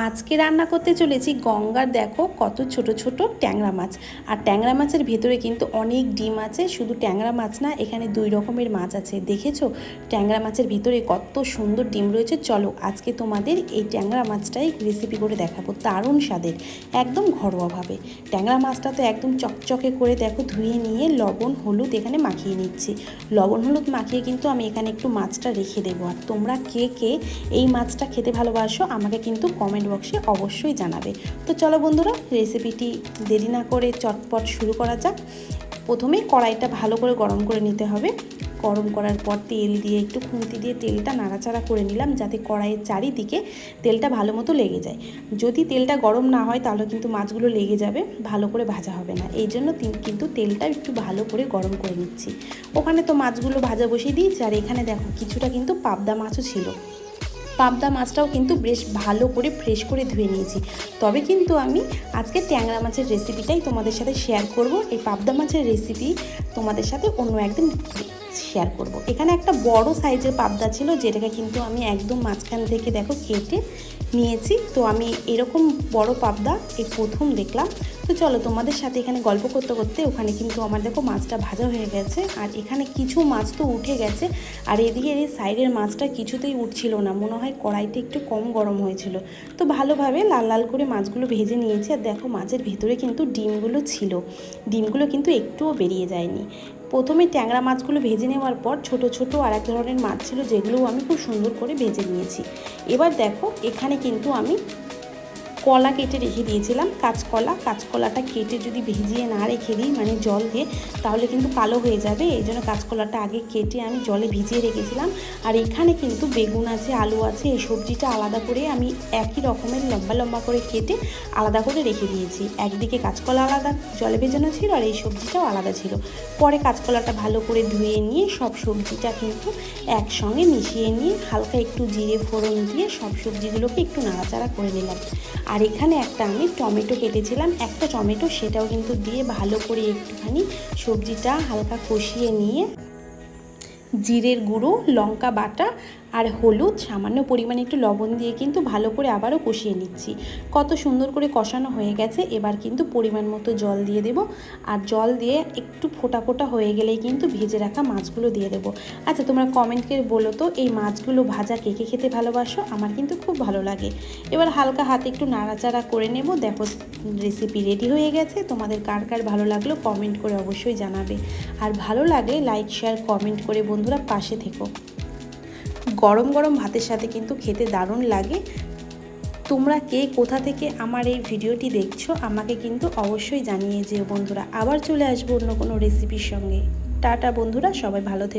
আজকে রান্না করতে চলেছি গঙ্গার দেখো কত ছোট ছোট ট্যাংরা মাছ। আর ট্যাংরা মাছের ভেতরে কিন্তু অনেক ডিম আছে। শুধু ট্যাংরা মাছ না, এখানে 2 রকমের মাছ আছে। দেখেছো ট্যাংরা মাছের ভিতরে কত সুন্দর ডিম রয়েছে। চলো আজকে তোমাদের এই ট্যাংরা মাছটাই রেসিপি করে দেখাবো, দারুণ স্বাদের, একদম ঘরোয়াভাবে। ট্যাংরা মাছটা তো একদম চকচকে করে দেখো ধুয়ে নিয়ে লবণ হলুদ এখানে মাখিয়ে নিচ্ছি। লবণ হলুদ মাখিয়ে কিন্তু আমি এখানে একটু মাছটা রেখে দেবো। আর তোমরা কে কে এই মাছটা খেতে ভালোবাসো আমাকে কিন্তু কমেন্ট বক্সে অবশ্যই জানাবে। তো চলো বন্ধুরা, রেসিপিটি দেরি না করে চটপট শুরু করা যাক। প্রথমেই কড়াইটা ভালো করে গরম করে নিতে হবে। গরম করার পর তেল দিয়ে একটু খুন্তি দিয়ে তেলটা নাড়াচাড়া করে নিলাম, যাতে কড়াইয়ের চারিদিকে তেলটা ভালো মতো লেগে যায়। যদি তেলটা গরম না হয় তাহলে কিন্তু মাছগুলো লেগে যাবে, ভালো করে ভাজা হবে না। এই জন্য কিন্তু তেলটা একটু ভালো করে গরম করে নিচ্ছি। ওখানে তো মাছগুলো ভাজা বসিয়ে দিয়েছি। আর এখানে দেখো কিছুটা কিন্তু পাবদা মাছও ছিল। পাবদা মাছটাও কিন্তু বেশ ভালো করে ফ্রেশ করে ধুয়ে নিয়েছি। তবে কিন্তু আমি আজকে ট্যাংরা মাছের রেসিপিটাই তোমাদের সাথে শেয়ার করব। এই পাবদা মাছের রেসিপি তোমাদের সাথে অন্য একদিন শেয়ার করব। এখানে একটা বড় সাইজের পাবদা ছিল, যেটাকে কিন্তু আমি একদম মাঝখান থেকে দেখো কেটে নিয়েছি। তো আমি এরকম বড় পাবদা এই প্রথম দেখলাম। তো চলো তোমাদের সাথে এখানে গল্প করতে করতে ওখানে কিন্তু আমার দেখো মাছটা ভাজা হয়ে গেছে। আর এখানে কিছু মাছ তো উঠে গেছে, আর এদিকে এই সাইডের মাছটা কিছুতেই উঠছিল না, মনে হয় কড়াইটা একটু কম গরম হয়েছিল। তো ভালোভাবে লাল লাল করে মাছগুলো ভেজে নিয়েছি। আর দেখো মাছের ভেতরে কিন্তু ডিমগুলো ছিল, ডিমগুলো কিন্তু একটুও বেরিয়ে যায়নি। প্রথমে ট্যাংরা মাছগুলো ভেজে নেওয়ার পর ছোট ছোট আর এক ধরনের মাছ ছিল, যেগুলোও আমি খুব সুন্দর করে ভেজে নিয়েছি। এবার দেখো এখানে কিন্তু আমি কলা কেটে রেখে দিয়েছিলাম, কাঁচকলাটা কেটে যদি ভিজিয়ে না রেখে দিই মানে জল দিয়ে, তাহলে কিন্তু কালো হয়ে যাবে। এই জন্য কাঁচকলাটা আগে কেটে আমি জলে ভিজিয়ে রেখেছিলাম। আর এখানে কিন্তু বেগুন আছে, আলু আছে, এই সবজিটা আলাদা করে আমি একই রকমের লম্বা লম্বা করে কেটে আলাদা করে রেখে দিয়েছি। একদিকে কাঁচকলা আলাদা জলে ভেজানো ছিল, আর এই সবজিটাও আলাদা ছিল। পরে কাঁচকলাটা ভালো করে ধুয়ে নিয়ে সব সবজিটা কিন্তু একসঙ্গে মিশিয়ে নিয়ে হালকা একটু জিরে ফোড়ন দিয়ে সব সবজিগুলোকে একটু নাড়াচাড়া করে নিলাম। আর এখানে একটা আমি টমেটো কেটেছিলাম, একটা টমেটো, সেটাও কিন্তু দিয়ে ভালো করে একটুখানি সবজিটা হালকা কষিয়ে নিয়ে জিরের গুঁড়ো, লঙ্কা বাটা আর হলুদ, সামান্য পরিমাণে একটু লবণ দিয়ে কিন্তু ভালো করে আবারও কষিয়ে নিচ্ছি। কত সুন্দর করে কষানো হয়ে গেছে। এবার কিন্তু পরিমাণ মতো জল দিয়ে দেব। আর জল দিয়ে একটু ফোটা ফোটা হয়ে গেলেই কিন্তু ভেজে রাখা মাছগুলো দিয়ে দেবো। আচ্ছা তোমরা কমেন্ট করে বলো তো এই মাছগুলো ভাজা কে কে খেতে ভালোবাসো? আমার কিন্তু খুব ভালো লাগে। এবার হালকা হাতে একটু নাড়াচাড়া করে নেব। দেখো রেসিপি রেডি হয়ে গেছে। তোমাদের কার কার ভালো লাগলো কমেন্ট করে অবশ্যই জানাবে। আর ভালো লাগলে লাইক শেয়ার কমেন্ট করে বন্ধুরা পাশে থেকো। গরম গরম ভাতের সাথে কিন্তু খেতে দারুণ লাগে। তোমরা কে কোথা থেকে আমার এই ভিডিওটি দেখছো আমাকে কিন্তু অবশ্যই জানিয়ে যেও বন্ধুরা। আবার চলে আসবো অন্য কোনো রেসিপির সঙ্গে। টাটা বন্ধুরা, সবাই ভালো থেকো।